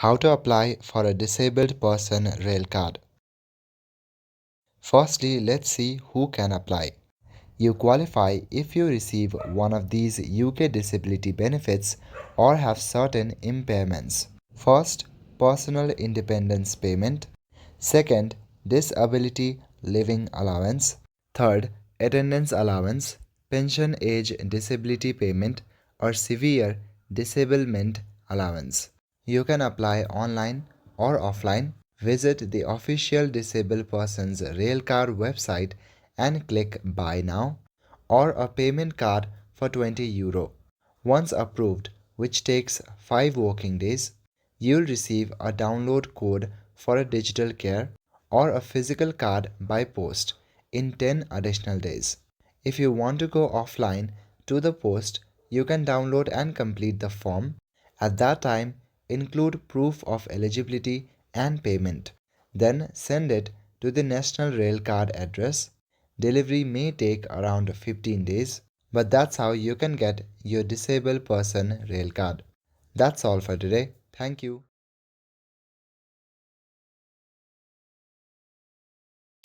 How to apply for a disabled person rail card. Firstly, let's see who can apply. You qualify if you receive one of these UK disability benefits or have certain impairments. First, personal independence payment. Second, disability living allowance. Third, attendance allowance, pension age disability payment, or severe disablement allowance. You can apply online or offline. Visit the official Disabled Persons Railcard website and click Buy Now or a payment card for €20. Once approved, which takes 5 working days, you'll receive a download code for a digital care or a physical card by post in 10 additional days. If you want to go offline to the post, you can download and complete the form. At that time, include proof of eligibility and payment. Then send it to the National Rail Card address. Delivery may take around 15 days, but that's how you can get your disabled person rail card. That's all for today. Thank you.